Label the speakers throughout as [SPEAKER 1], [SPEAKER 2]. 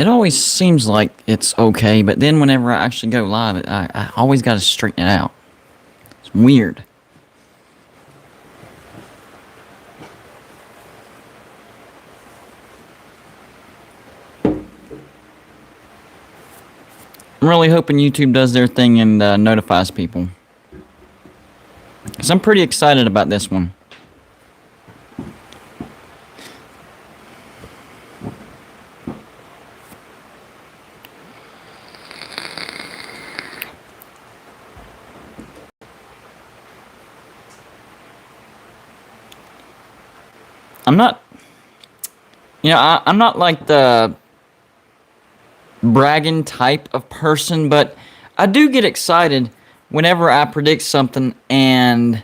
[SPEAKER 1] it always seems like it's okay, but then whenever I actually go live, I always got to straighten it out. It's weird. I'm really hoping YouTube does their thing and notifies people. Because I'm pretty excited about this one. I'm not, I'm not like the bragging type of person, but I do get excited whenever I predict something and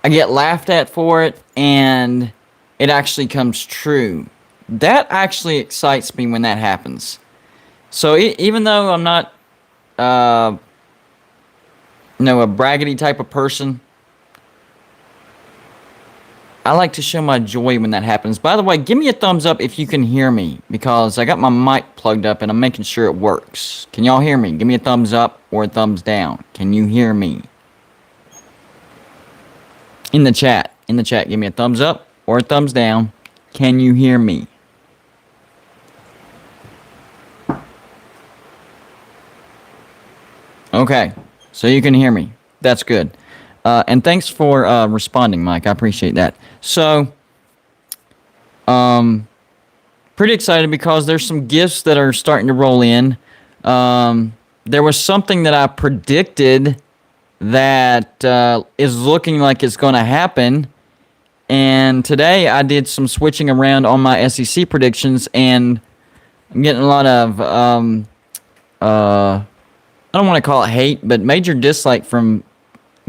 [SPEAKER 1] I get laughed at for it and it actually comes true. That actually excites me when that happens. So even though I'm not, a braggedy type of person, I like to show my joy when that happens. By the way, give me a thumbs up if you can hear me, because I got my mic plugged up and I'm making sure it works. Can y'all hear me? Give me a thumbs up or a thumbs down. Can you hear me? In the chat, give me a thumbs up or a thumbs down. Can you hear me? Okay, so you can hear me. That's good. And thanks for responding, Mike. I appreciate that. So, pretty excited because there's some gifts that are starting to roll in. There was something that I predicted that is looking like it's going to happen. And today I did some switching around on my SEC predictions, and I'm getting a lot of, I don't want to call it hate, but major dislike from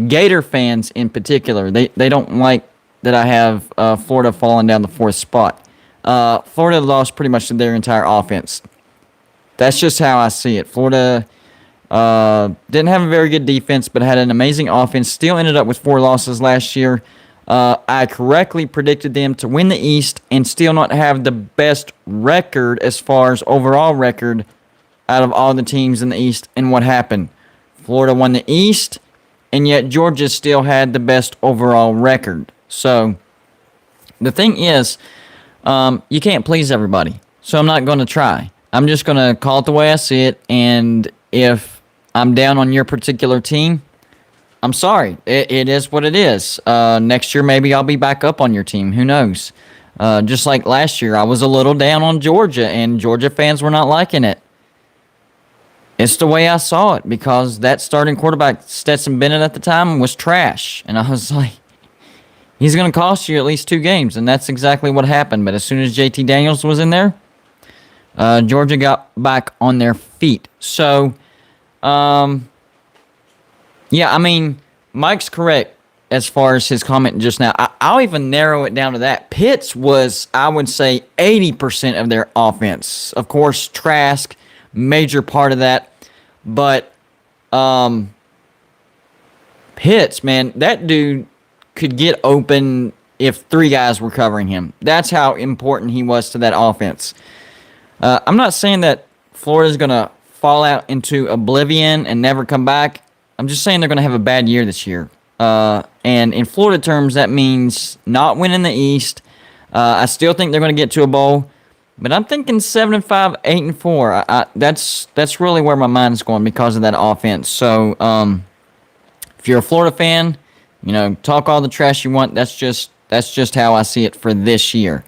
[SPEAKER 1] Gator fans in particular. They don't like that I have Florida falling down the 4th spot. Florida lost pretty much their entire offense. That's just how I see it. Florida didn't have a very good defense, but had an amazing offense. Still ended up with 4 losses last year. I correctly predicted them to win the East and still not have the best record as far as overall record out of all the teams in the East. And what happened? Florida won the East, and yet Georgia still had the best overall record. So the thing is, you can't please everybody. So I'm not going to try. I'm just going to call it the way I see it. And if I'm down on your particular team, I'm sorry. It is what it is. Next year, maybe I'll be back up on your team. Who knows? Just like last year, I was a little down on Georgia, and Georgia fans were not liking it. It's the way I saw it, because that starting quarterback, Stetson Bennett at the time, was trash. And I was like, he's going to cost you at least 2 games. And that's exactly what happened. But as soon as JT Daniels was in there, Georgia got back on their feet. So, yeah, I mean, Mike's correct as far as his comment just now. I'll even narrow it down to that. Pitts was, I would say, 80% of their offense. Of course, Trask, major part of that. But Pitts, man, that dude could get open if 3 guys were covering him. That's how important he was to that offense. I'm not saying that Florida's going to fall out into oblivion and never come back. I'm just saying they're going to have a bad year this year. And in Florida terms, that means not winning the East. I still think they're going to get to a bowl. But I'm thinking 7-5, 8-4. That's really where my mind's going because of that offense. So, if you're a Florida fan, talk all the trash you want. That's just how I see it for this year.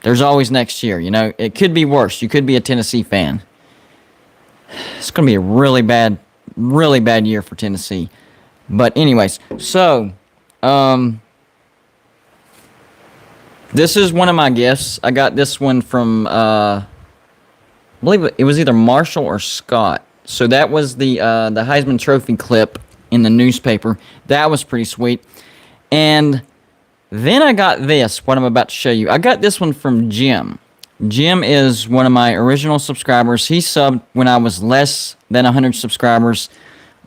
[SPEAKER 1] There's always next year. It could be worse. You could be a Tennessee fan. It's going to be a really bad year for Tennessee. But anyways, so this is one of my gifts. I got this one from, I believe it was either Marshall or Scott. So that was the Heisman Trophy clip in the newspaper. That was pretty sweet. And then I got this, what I'm about to show you. I got this one from Jim. Jim is one of my original subscribers. He subbed when I was less than 100 subscribers.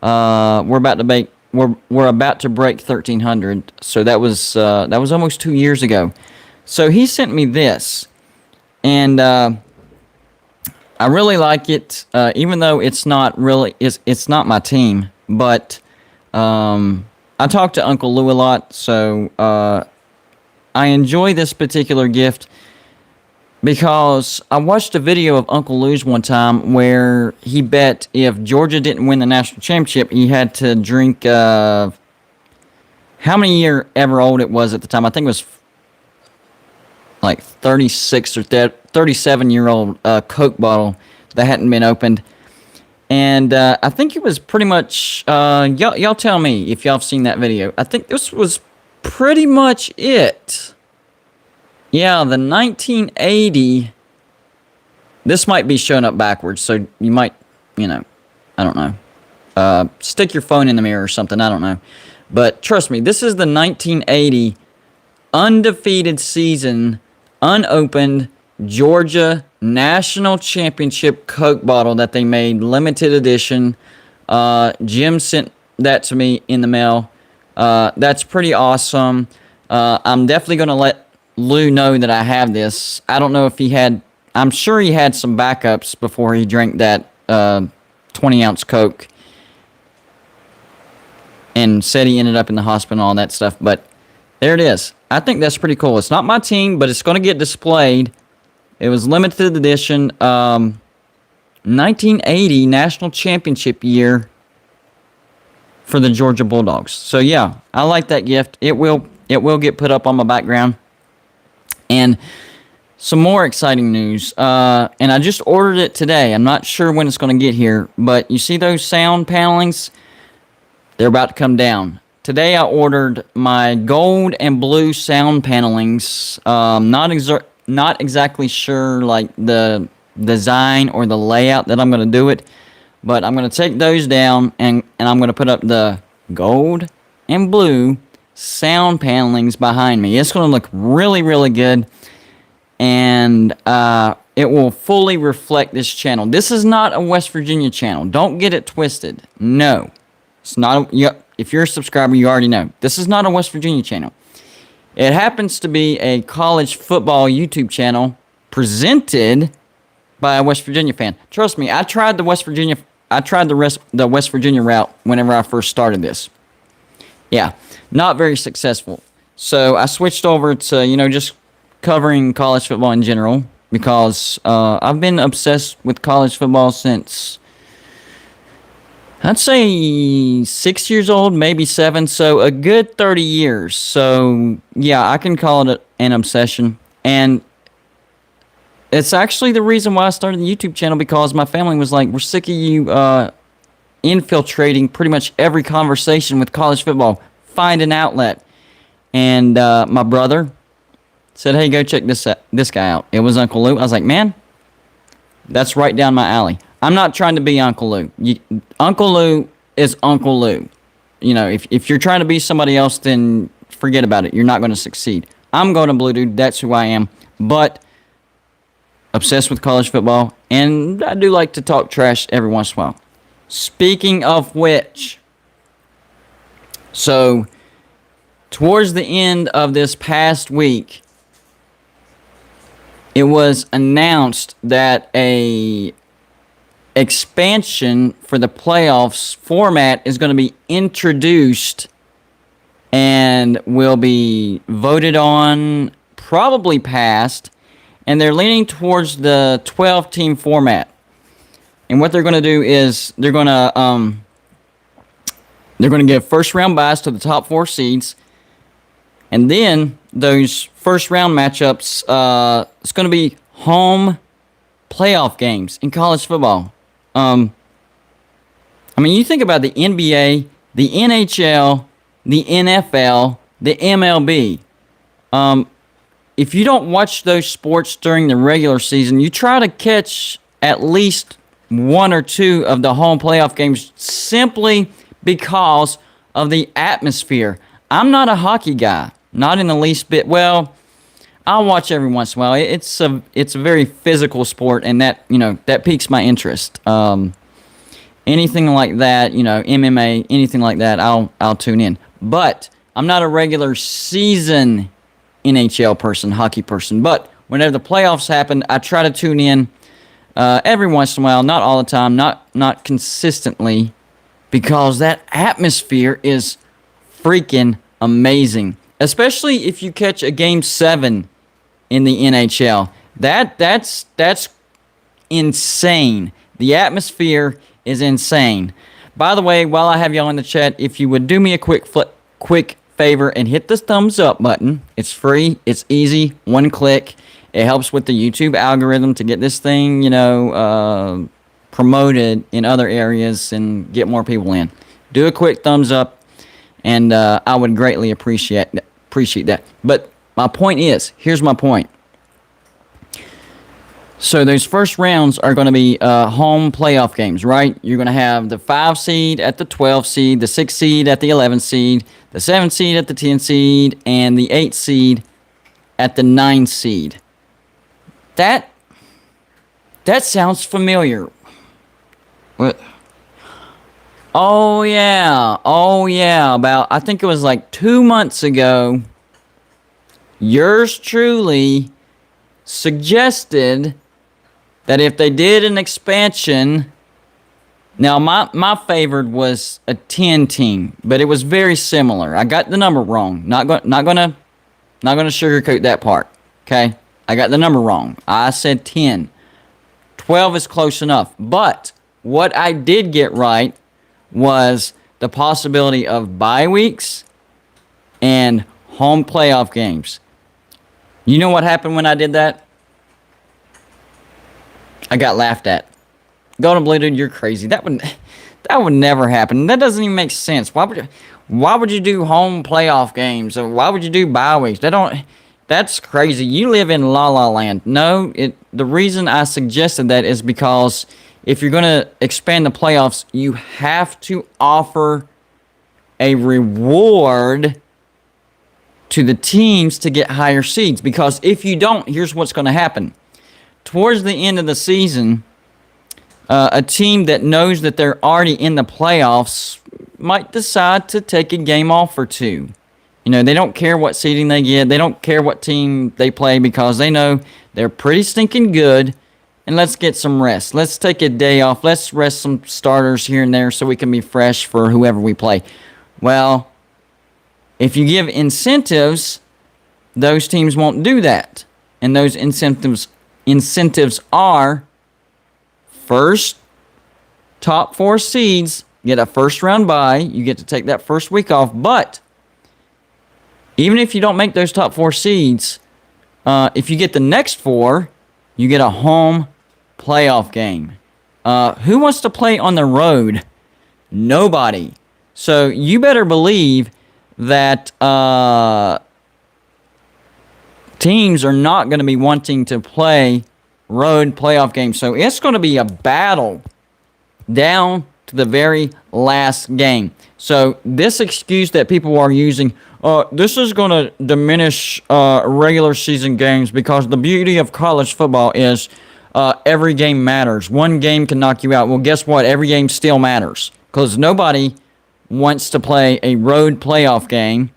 [SPEAKER 1] We're about to break 1,300. So that was almost 2 years ago. So he sent me this, and I really like it, even though it's not my team. But I talk to Uncle Lou a lot, so I enjoy this particular gift because I watched a video of Uncle Lou's one time where he bet if Georgia didn't win the national championship, he had to drink how many year ever old it was at the time. I think it was like 36 or 37-year-old Coke bottle that hadn't been opened. And I think it was pretty much, y'all tell me if y'all have seen that video. I think this was pretty much it. Yeah, the 1980. This might be showing up backwards, so you might, I don't know. Stick your phone in the mirror or something, I don't know. But trust me, this is the 1980 undefeated season, unopened Georgia National Championship Coke bottle that they made, limited edition. Jim sent that to me in the mail. That's pretty awesome. I'm definitely going to let Lou know that I have this. I don't know if I'm sure he had some backups before he drank that 20-ounce Coke and said he ended up in the hospital and all that stuff. But there it is. I think that's pretty cool. It's not my team, but it's going to get displayed. It was limited edition, 1980 National Championship year for the Georgia Bulldogs. So yeah, I like that gift. It will get put up on my background. And some more exciting news. And I just ordered it today. I'm not sure when it's going to get here, but you see those sound panelings? They're about to come down. Today I ordered my gold and blue sound panelings. Not exactly sure like the design or the layout that I'm going to do it, but I'm going to take those down and I'm going to put up the gold and blue sound panelings behind me. It's going to look really, really good, and it will fully reflect this channel. This is not a West Virginia channel. Don't get it twisted. No, it's not. If you're a subscriber, you already know. This is not a West Virginia channel. It happens to be a college football YouTube channel presented by a West Virginia fan. Trust me, I tried the West Virginia route whenever I first started this. Yeah, not very successful. So I switched over to, just covering college football in general because I've been obsessed with college football since, I'd say 6 years old, maybe 7, so a good 30 years. So, yeah, I can call it an obsession. And it's actually the reason why I started the YouTube channel, because my family was like, we're sick of you infiltrating pretty much every conversation with college football. Find an outlet. And my brother said, hey, go check this guy out. It was Uncle Lou. I was like, man, that's right down my alley. I'm not trying to be Uncle Lou. Uncle Lou is Uncle Lou. If you're trying to be somebody else, then forget about it. You're not going to succeed. I'm going to Blue Dude. That's who I am. But obsessed with college football, and I do like to talk trash every once in a while. Speaking of which, so towards the end of this past week, it was announced that a expansion for the playoffs format is going to be introduced and will be voted on, probably passed, and they're leaning towards the 12-team format. And what they're going to do is they're going to give first-round byes to the top 4 seeds, and then those first-round matchups, it's going to be home playoff games in college football. You think about the NBA, the NHL, the NFL, the MLB. If you don't watch those sports during the regular season, you try to catch at least 1 or 2 of the home playoff games simply because of the atmosphere. I'm not a hockey guy, not in the least bit. Well, I'll watch every once in a while. It's a very physical sport, and that piques my interest. Anything like that, MMA, anything like that, I'll tune in. But I'm not a regular season NHL person, hockey person. But whenever the playoffs happen, I try to tune in. every once in a while, not all the time, not consistently, because that atmosphere is freaking amazing. Especially if you catch a game 7 in the NHL. That's insane. The atmosphere is insane. By the way, while I have y'all in the chat, if you would do me a quick favor and hit the thumbs up button. It's free. It's easy. One click. It helps with the YouTube algorithm to get this thing, promoted in other areas and get more people in. Do a quick thumbs up, and I would greatly appreciate that. But my point is, here's my point. So those first rounds are going to be home playoff games, right? You're going to have the 5 seed at the 12 seed, the 6 seed at the 11 seed, the 7 seed at the 10 seed, and the 8 seed at the 9 seed. That sounds familiar. What? Oh yeah. About, I think it was like 2 months ago, yours truly suggested that if they did an expansion, now my favored was a 10 team, but it was very similar. I got the number wrong. Not gonna sugarcoat that part. Okay, I got the number wrong. I said 10. 12 is close enough. But what I did get right was the possibility of bye weeks and home playoff games. You know what happened when I did that? I got laughed at. Golden Blue Dude, you're crazy. That would never happen. That doesn't even make sense. Why would you do home playoff games? Or why would you do bye weeks? That's crazy. You live in La La Land. No, the reason I suggested that is because if you're going to expand the playoffs, you have to offer a reward to the teams to get higher seeds. Because if you don't, here's what's going to happen. Towards the end of the season, a team that knows that they're already in the playoffs might decide to take a game off or two. They don't care what seeding they get. They don't care what team they play because they know they're pretty stinking good. And let's get some rest. Let's take a day off. Let's rest some starters here and there so we can be fresh for whoever we play. Well, if you give incentives, those teams won't do that. And those incentives are first top 4 seeds get a first round bye. You get to take that first week off. But even if you don't make those top 4 seeds, if you get the next 4, you get a home playoff game. Who wants to play on the road? Nobody. So you better believe that teams are not going to be wanting to play road playoff games. So it's going to be a battle down to the very last game. So this excuse that people are using, this is going to diminish regular season games because the beauty of college football is every game matters. One game can knock you out. Well, guess what? Every game still matters because nobody wants to play a road playoff game.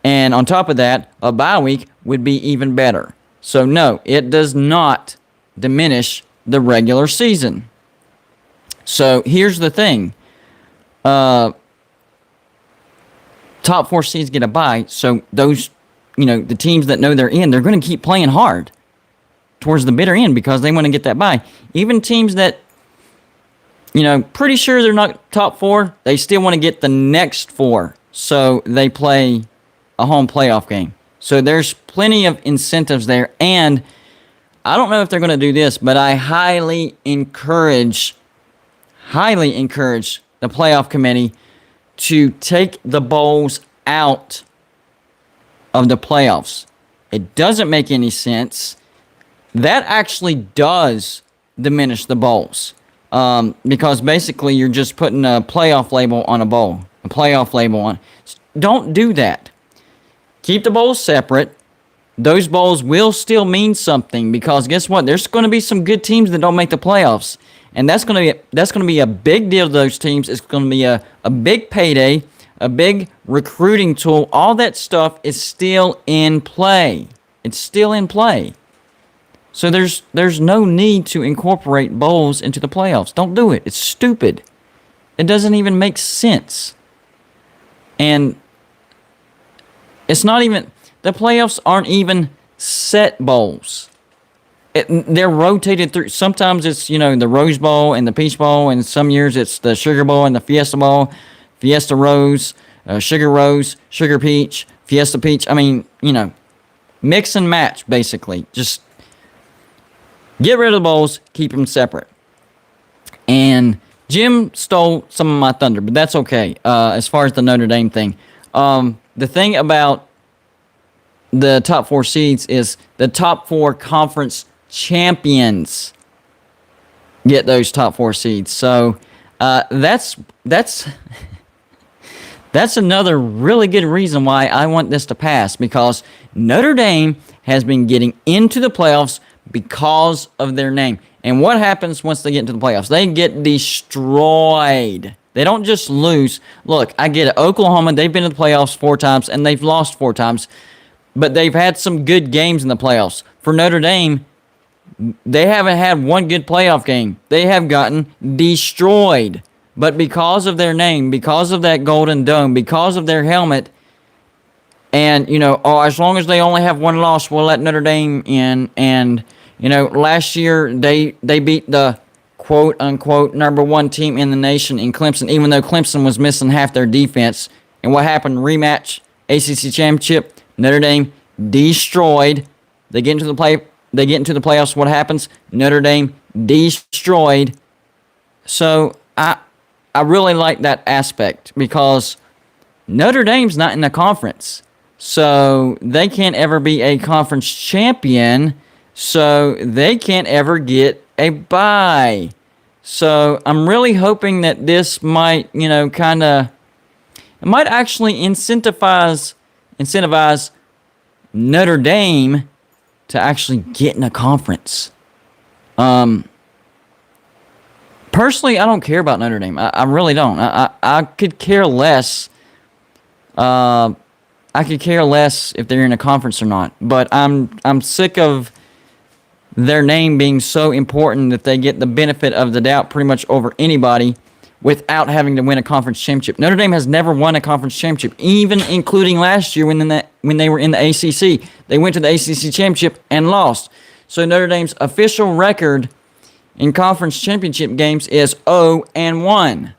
[SPEAKER 1] And on top of that, a bye week would be even better. So no, it does not diminish the regular season. So here's the thing. Top 4 seeds get a bye. So those, the teams that know they're in, they're going to keep playing hard towards the bitter end because they want to get that bye. Even teams that, pretty sure they're not top 4, they still want to get the next 4. So they play a home playoff game. So there's plenty of incentives there. And I don't know if they're going to do this, but I highly encourage the playoff committee to take the bowls out of the playoffs. It doesn't make any sense. That actually does diminish the bowls. Because basically you're just putting a playoff label on a bowl. A playoff label on. Don't do that. Keep the bowls separate. Those bowls will still mean something because guess what? There's going to be some good teams that don't make the playoffs. And that's going to be a big deal to those teams. It's going to be a big payday, a big recruiting tool. All that stuff is still in play. It's still in play. So there's no need to incorporate bowls into the playoffs. Don't do it. It's stupid. It doesn't even make sense. And it's not even, the playoffs aren't even set bowls. They're rotated through. Sometimes it's, the Rose Bowl and the Peach Bowl, and some years it's the Sugar Bowl and the Fiesta Bowl, Fiesta Rose, Sugar Peach, Fiesta Peach. I mean, mix and match, basically. Just get rid of the bowls, keep them separate. And Jim stole some of my thunder, but that's okay. As far as the Notre Dame thing, the thing about the top 4 seeds is the top 4 conference champions get those top 4 seeds. So that's another really good reason why I want this to pass, because Notre Dame has been getting into the playoffs because of their name. And what happens once they get into the playoffs? They get destroyed. They don't just lose. Look, I get it. Oklahoma, they've been in the playoffs 4 times, and they've lost 4 times. But they've had some good games in the playoffs. For Notre Dame, they haven't had one good playoff game. They have gotten destroyed. But because of their name, because of that golden dome, because of their helmet, and, as long as they only have 1 loss, we'll let Notre Dame in. And, last year they beat the quote-unquote number 1 team in the nation in Clemson, even though Clemson was missing half their defense. And what happened? Rematch, ACC championship, Notre Dame destroyed. They get into the playoffs. What happens? Notre Dame destroyed. So I really like that aspect, because Notre Dame's not in the conference. So they can't ever be a conference champion. So they can't ever get a bye. So I'm really hoping that this might, it might actually incentivize Notre Dame to actually get in a conference. Personally, I don't care about Notre Dame. I really don't. I could care less. I could care less if they're in a conference or not. But I'm sick of their name being so important that they get the benefit of the doubt pretty much over anybody without having to win a conference championship. Notre Dame has never won a conference championship, even including last year when they were in the ACC. They went to the ACC championship and lost. So Notre Dame's official record in conference championship games is 0-1.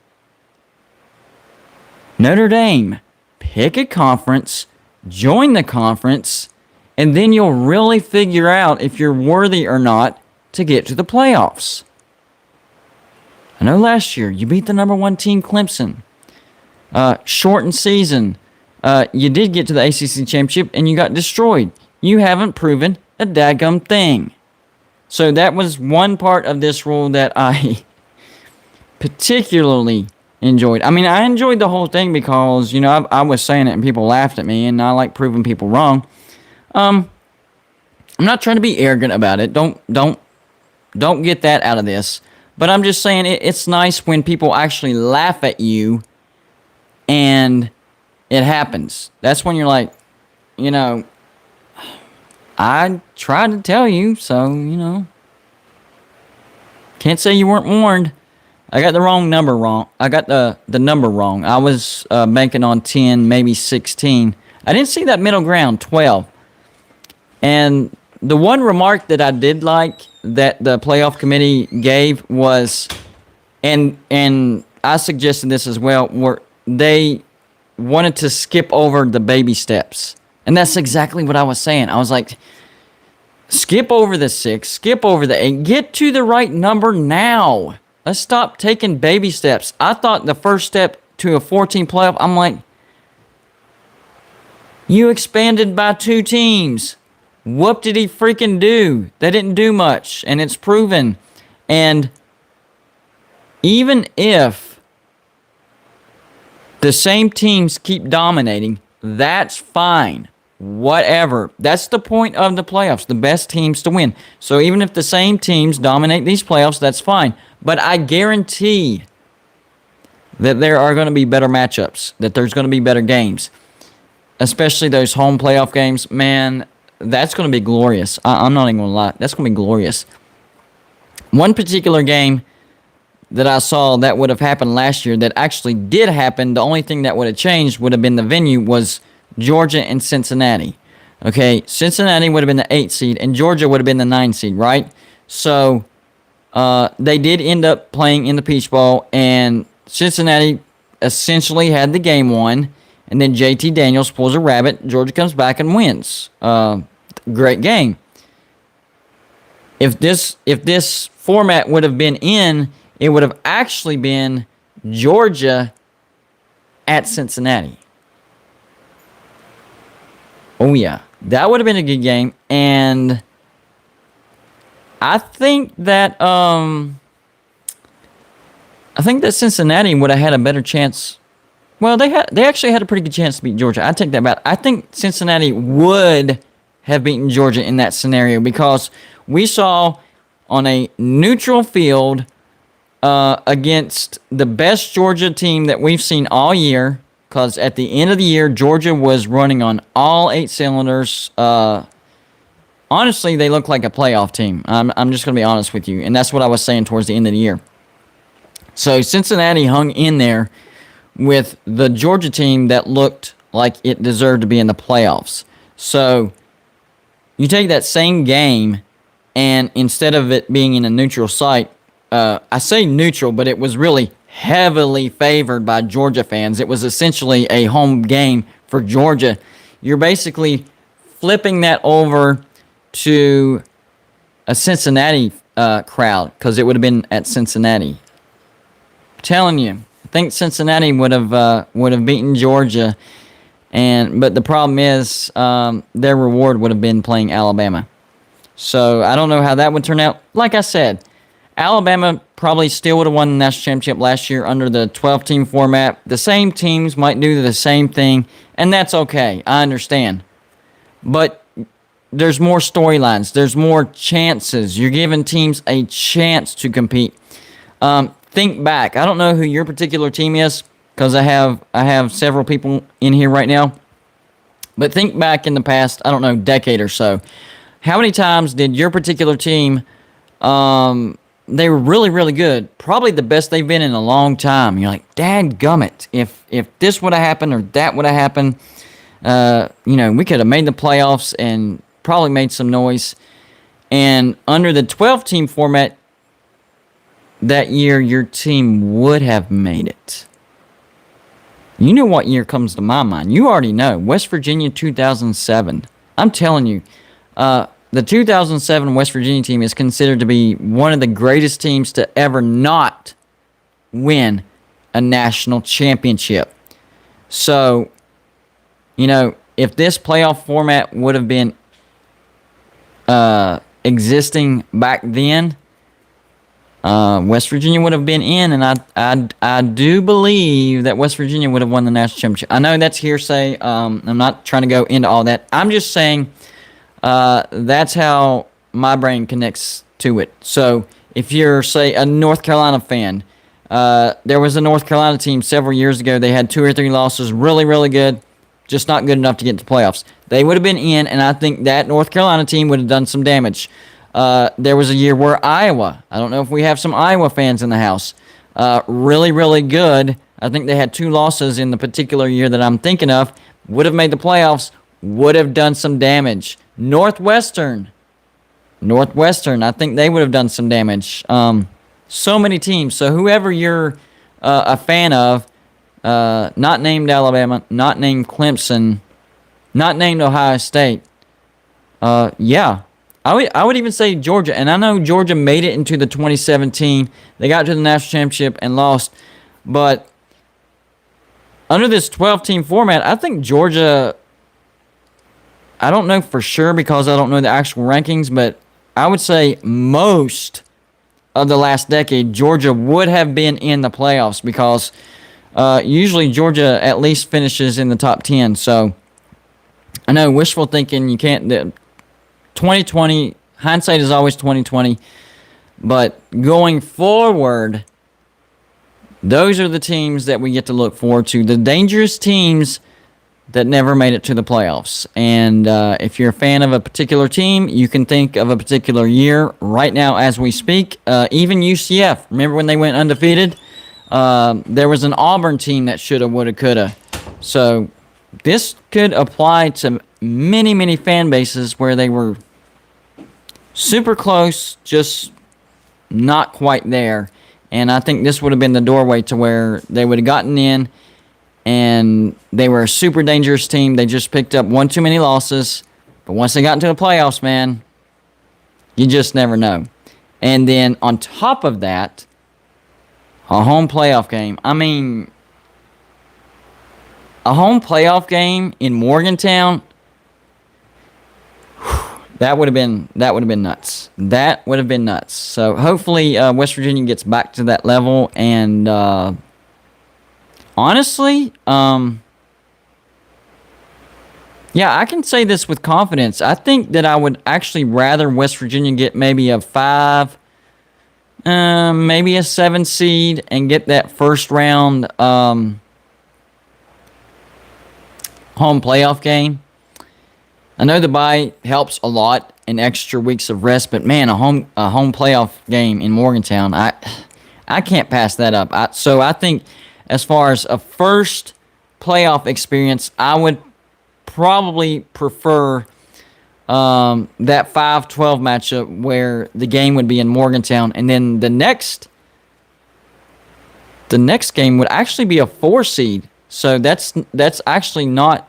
[SPEAKER 1] Notre Dame, pick a conference, join the conference, and then you'll really figure out if you're worthy or not to get to the playoffs. I know last year you beat the number 1 team, Clemson. Shortened season. You did get to the ACC championship and you got destroyed. You haven't proven a daggum thing. So that was one part of this rule that I particularly enjoyed. I mean, I enjoyed the whole thing because, I was saying it and people laughed at me, and I like proving people wrong. I'm not trying to be arrogant about it. Don't get that out of this. But I'm just saying it's nice when people actually laugh at you and it happens. That's when you're like, I tried to tell you, so, can't say you weren't warned. I got the number wrong. I got the number wrong. I was banking on 10, maybe 16. I didn't see that middle ground, 12. And the one remark that I did like that the playoff committee gave was, and I suggested this as well, where they wanted to skip over the baby steps. And that's exactly what I was saying. I was like, skip over the 6, skip over the 8, get to the right number now. Let's stop taking baby steps. I thought the first step to a 14 playoff, I'm like, you expanded by 2 teams. What did he freaking do? They didn't do much, and it's proven. And even if the same teams keep dominating, that's fine. Whatever. That's the point of the playoffs, the best teams to win. So even if the same teams dominate these playoffs, that's fine. But I guarantee that there are going to be better matchups, that there's going to be better games, especially those home playoff games. Man, that's going to be glorious. I'm not even going to lie. That's going to be glorious. One particular game that I saw that would have happened last year that actually did happen, the only thing that would have changed would have been the venue, was Georgia and Cincinnati. Okay, Cincinnati would have been the 8th seed, and Georgia would have been the 9th seed, right? So they did end up playing in the Peach Bowl, and Cincinnati essentially had the game won, and then JT Daniels pulls a rabbit. Georgia comes back and wins. Great game. If this format would have been in, it would have actually been Georgia at Cincinnati. Oh, yeah. That would have been a good game. And I think that Cincinnati would have had a better chance. Well, they actually had a pretty good chance to beat Georgia. I take that back. I think Cincinnati would have beaten Georgia in that scenario because we saw on a neutral field against the best Georgia team that we've seen all year, because at the end of the year, Georgia was running on all 8 cylinders. Honestly, they look like a playoff team. I'm just going to be honest with you, and that's what I was saying towards the end of the year. So Cincinnati hung in there with the Georgia team that looked like it deserved to be in the playoffs. So you take that same game, and instead of it being in a neutral site, I say neutral, but it was really heavily favored by Georgia fans. It was essentially a home game for Georgia. You're basically flipping that over to a Cincinnati crowd because it would have been at Cincinnati. I'm telling you, I think Cincinnati would have beaten Georgia, but the problem is their reward would have been playing Alabama. So I don't know how that would turn out. Like I said, Alabama probably still would have won the national championship last year under the 12-team format. The same teams might do the same thing, and that's okay. I understand. But there's more storylines. There's more chances. You're giving teams a chance to compete. Think back. I don't know who your particular team is because I have several people in here right now. But think back in the past, I don't know, decade or so. How many times did your particular team, they were really, really good, probably the best they've been in a long time. You're like, dadgummit, if this would have happened or that would have happened, we could have made the playoffs and probably made some noise. And under the 12-team format, that year your team would have made it. You know what year comes to my mind. You already know. West Virginia 2007. I'm telling you, the 2007 West Virginia team is considered to be one of the greatest teams to ever not win a national championship. So, if this playoff format would have been existing back then, West Virginia would have been in, and I do believe that West Virginia would have won the national championship. I know that's hearsay. I'm not trying to go into all that. I'm just saying that's how my brain connects to it. So if you're, say, a North Carolina fan, there was a North Carolina team several years ago. They had 2 or 3 losses, really, really good, just not good enough to get to playoffs. They would have been in, and I think that North Carolina team would have done some damage. There was a year where Iowa, I don't know if we have some Iowa fans in the house, really, really good. I think they had 2 losses in the particular year that I'm thinking of, would have made the playoffs, would have done some damage. Northwestern, I think they would have done some damage. So many teams. So whoever you're a fan of, not named Alabama, not named Clemson, not named Ohio State, yeah. I would even say Georgia, and I know Georgia made it into the 2017. They got to the national championship and lost. But under this 12-team format, I think Georgia, I don't know for sure because I don't know the actual rankings, but I would say most of the last decade, Georgia would have been in the playoffs because usually Georgia at least finishes in the top 10. So I know wishful thinking, you can't... 2020, hindsight is always 2020, but going forward, those are the teams that we get to look forward to. The dangerous teams that never made it to the playoffs. And if you're a fan of a particular team, you can think of a particular year right now as we speak. Even UCF, remember when they went undefeated? There was an Auburn team that shoulda, woulda, coulda. So this could apply to many, many fan bases where they were super close, just not quite there. And I think this would have been the doorway to where they would have gotten in, and they were a super dangerous team. They just picked up one too many losses. But once they got into the playoffs, man, you just never know. And then on top of that, a home playoff game. I mean, a home playoff game in Morgantown, that would have been nuts. That would have been nuts. So hopefully West Virginia gets back to that level. And honestly, yeah, I can say this with confidence. I think that I would actually rather West Virginia get maybe a 5, maybe a 7 seed and get that first round home playoff game. I know the bye helps a lot in extra weeks of rest, but man, a home playoff game in Morgantown, I can't pass that up. So I think as far as a first playoff experience, I would probably prefer that 5-12 matchup where the game would be in Morgantown, and then the next game would actually be a 4 seed. So that's actually not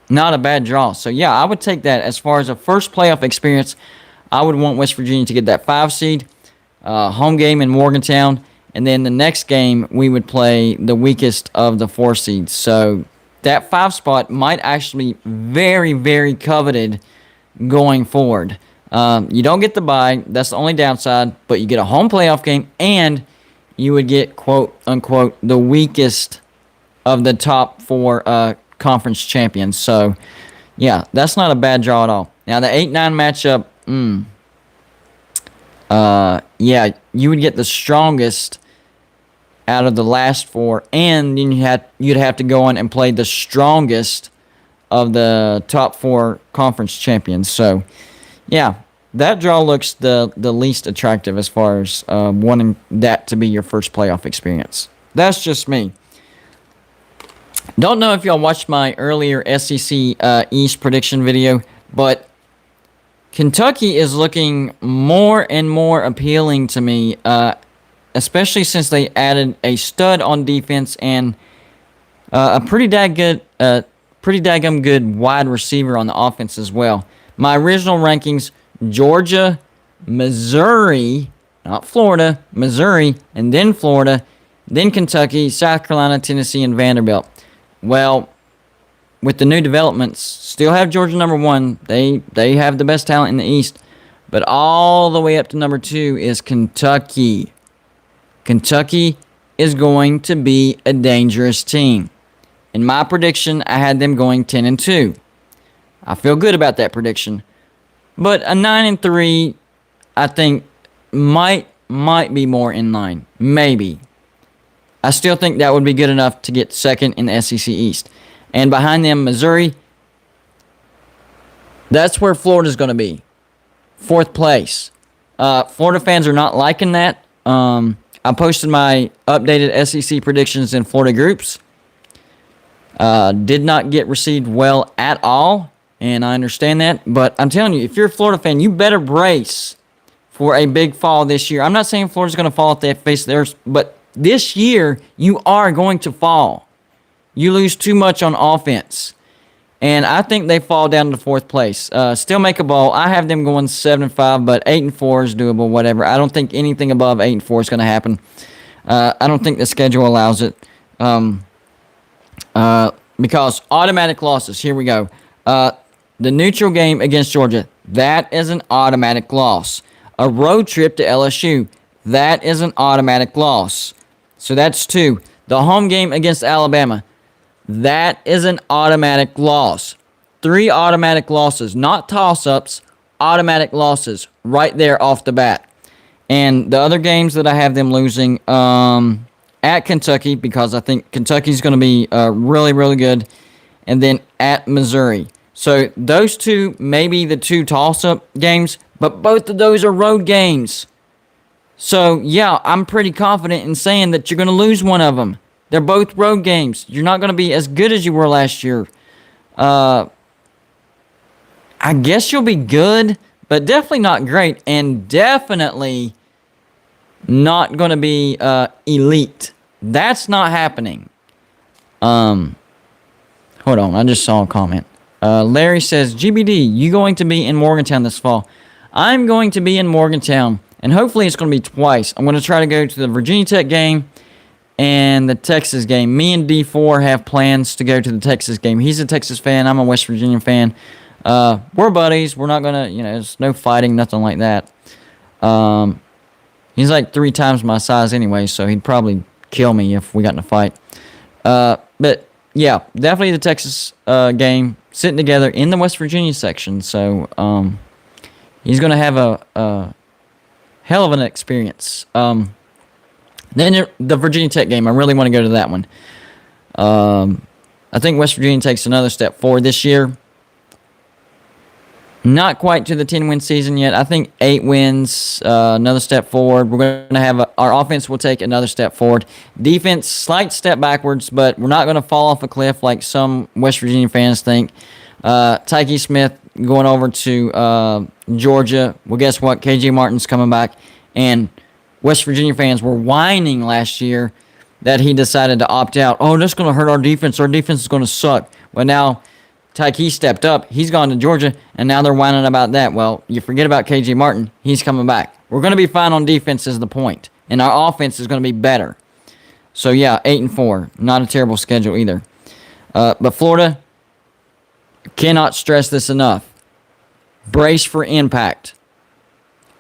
[SPEAKER 1] a bad draw. So yeah, I would take that as far as a first playoff experience. I would want West Virginia to get that 5 seed, home game in Morgantown, and then the next game we would play the weakest of the 4 seeds. So that 5 spot might actually be very, very coveted going forward. You don't get the bye. That's the only downside. But you get a home playoff game, and you would get, quote, unquote, the weakest of the top 4 conference champions. So, yeah, that's not a bad draw at all. Now, the 8-9 matchup, yeah, you would get the strongest out of the last 4, and then you'd have to go on and play the strongest of the top 4 conference champions. So, yeah, that draw looks the least attractive as far as wanting that to be your first playoff experience. That's just me. Don't know if y'all watched my earlier SEC East prediction video, but Kentucky is looking more and more appealing to me, especially since they added a stud on defense and a pretty daggum good wide receiver on the offense as well. My original rankings: Georgia, Missouri, not Florida, Missouri, and then Florida, then Kentucky, South Carolina, Tennessee, and Vanderbilt. Well, with the new developments, still have Georgia number 1. They have the best talent in the East. But all the way up to number 2 is Kentucky. Kentucky is going to be a dangerous team. In my prediction, I had them going 10-2. I feel good about that prediction. But a 9-3, I think, might be more in line. Maybe. I still think that would be good enough to get second in the SEC East. And behind them, Missouri, that's where Florida's going to be. 4th place. Florida fans are not liking that. I posted my updated SEC predictions in Florida groups. Did not get received well at all, and I understand that. But I'm telling you, if you're a Florida fan, you better brace for a big fall this year. I'm not saying Florida's going to fall off the face of the earth, but this year, you are going to fall. You lose too much on offense. And I think they fall down to 4th place. Still make a bowl. I have them going 7-5, but 8-4 is doable, whatever. I don't think anything above 8-4 is going to happen. I don't think the schedule allows it. Because automatic losses, here we go. The neutral game against Georgia, that is an automatic loss. A road trip to LSU, that is an automatic loss. So that's 2. The home game against Alabama, that is an automatic loss. 3 automatic losses, not toss-ups, automatic losses right there off the bat. And the other games that I have them losing at Kentucky, because I think Kentucky's going to be really, really good. and then at Missouri. So those two may be the two toss-up games, but both of those are road games. So, yeah, I'm pretty confident in saying that you're going to lose one of them. They're both road games. You're not going to be as good as you were last year. I guess you'll be good, but definitely not great, and definitely not going to be elite. That's not happening. Hold on, I just saw a comment. Larry says, GBD, you going to be in Morgantown this fall? I'm going to be in Morgantown, and hopefully it's going to be twice. I'm going to try to go to the Virginia Tech game and the Texas game. Me and D4 have plans to go to the Texas game. He's a Texas fan. I'm a West Virginia fan. We're buddies. We're not going to, there's no fighting, nothing like that. He's like 3 times my size anyway, so he'd probably kill me if we got in a fight. But, yeah, definitely the Texas game, sitting together in the West Virginia section. So he's going to have a hell of an experience. Then the Virginia Tech game, I really want to go to that one. I think West Virginia takes another step forward this year. Not quite to the 10-win season yet. I think 8 wins, another step forward. We're going to have our offense will take another step forward. Defense, slight step backwards, but we're not going to fall off a cliff like some West Virginia fans think. Tyke Smith going over to Georgia. Well, guess what? KJ Martin's coming back. And West Virginia fans were whining last year that he decided to opt out. Oh, that's going to hurt our defense. Our defense is going to suck. Well, now Tyke stepped up. He's gone to Georgia, and now they're whining about that. Well, you forget about KJ Martin. He's coming back. We're going to be fine on defense is the point, and our offense is going to be better. So, yeah, 8-4. Not a terrible schedule either. But Florida, cannot stress this enough. Brace for impact.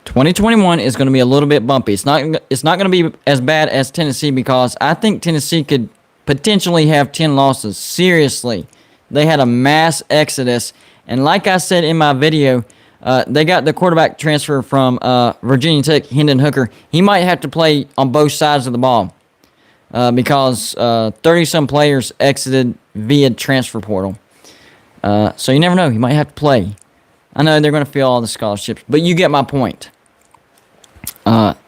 [SPEAKER 1] 2021 is going to be a little bit bumpy. It's not going to be as bad as Tennessee because I think Tennessee could potentially have 10 losses. Seriously. They had a mass exodus. And like I said in my video, they got the quarterback transfer from Virginia Tech, Hendon Hooker. He might have to play on both sides of the ball because 30-some players exited via transfer portal. So you never know. He might have to play. I know they're going to fill all the scholarships, but you get my point.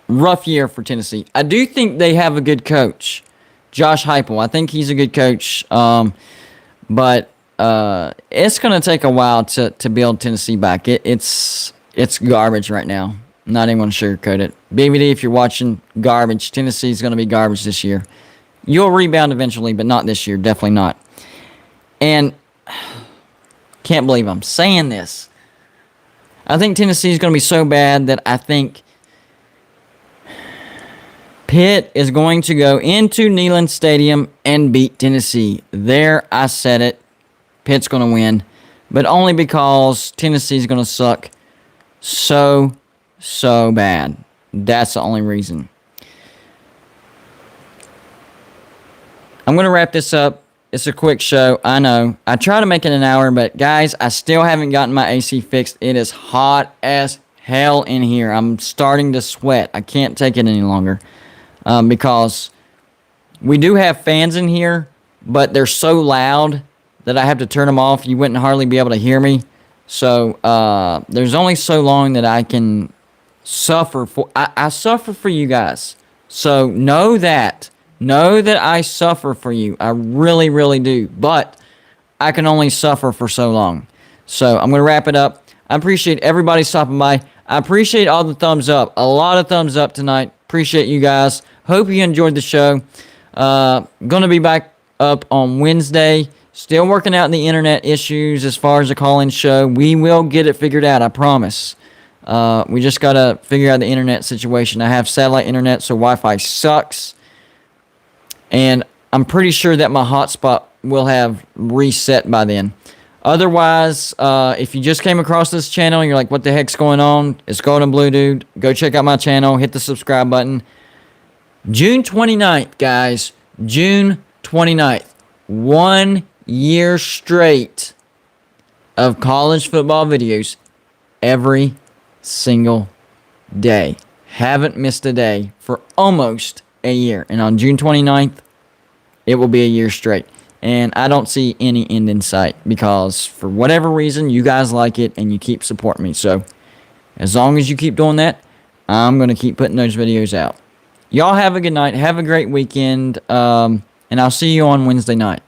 [SPEAKER 1] Rough year for Tennessee. I do think they have a good coach, Josh Heupel. I think he's a good coach, but it's going to take a while to build Tennessee back. It's garbage right now. Not even going to sugarcoat it. BBD, if you're watching, garbage. Tennessee's going to be garbage this year. You'll rebound eventually, but not this year. Definitely not. And can't believe I'm saying this. I think Tennessee is going to be so bad that I think Pitt is going to go into Neyland Stadium and beat Tennessee. There, I said it. Pitt's going to win, but only because Tennessee's going to suck so bad. That's the only reason. I'm going to wrap this up. It's a quick show, I know. I try to make it an hour, but guys, I still haven't gotten my AC fixed. It is hot as hell in here. I'm starting to sweat. I can't take it any longer because we do have fans in here, but they're so loud that I have to turn them off. You wouldn't hardly be able to hear me. So there's only so long that I can suffer for. I suffer for you guys. So know that. Know that I suffer for you. I really, really do. But I can only suffer for so long. So I'm going to wrap it up. I appreciate everybody stopping by. I appreciate all the thumbs up. A lot of thumbs up tonight. Appreciate you guys. Hope you enjoyed the show. Going to be back up on Wednesday. Still working out the internet issues as far as the call-in show. We will get it figured out, I promise. We just got to figure out the internet situation. I have satellite internet, so Wi-Fi sucks. And I'm pretty sure that my hotspot will have reset by then. Otherwise, if you just came across this channel and you're like, what the heck's going on? It's Golden Blue Dude. Go check out my channel. Hit the subscribe button. June 29th, guys. June 29th. 1 year straight of college football videos every single day. Haven't missed a day for almost a year. And on June 29th, it will be a year straight. And I don't see any end in sight because for whatever reason, you guys like it and you keep supporting me. So as long as you keep doing that, I'm going to keep putting those videos out. Y'all have a good night. Have a great weekend. And I'll see you on Wednesday night.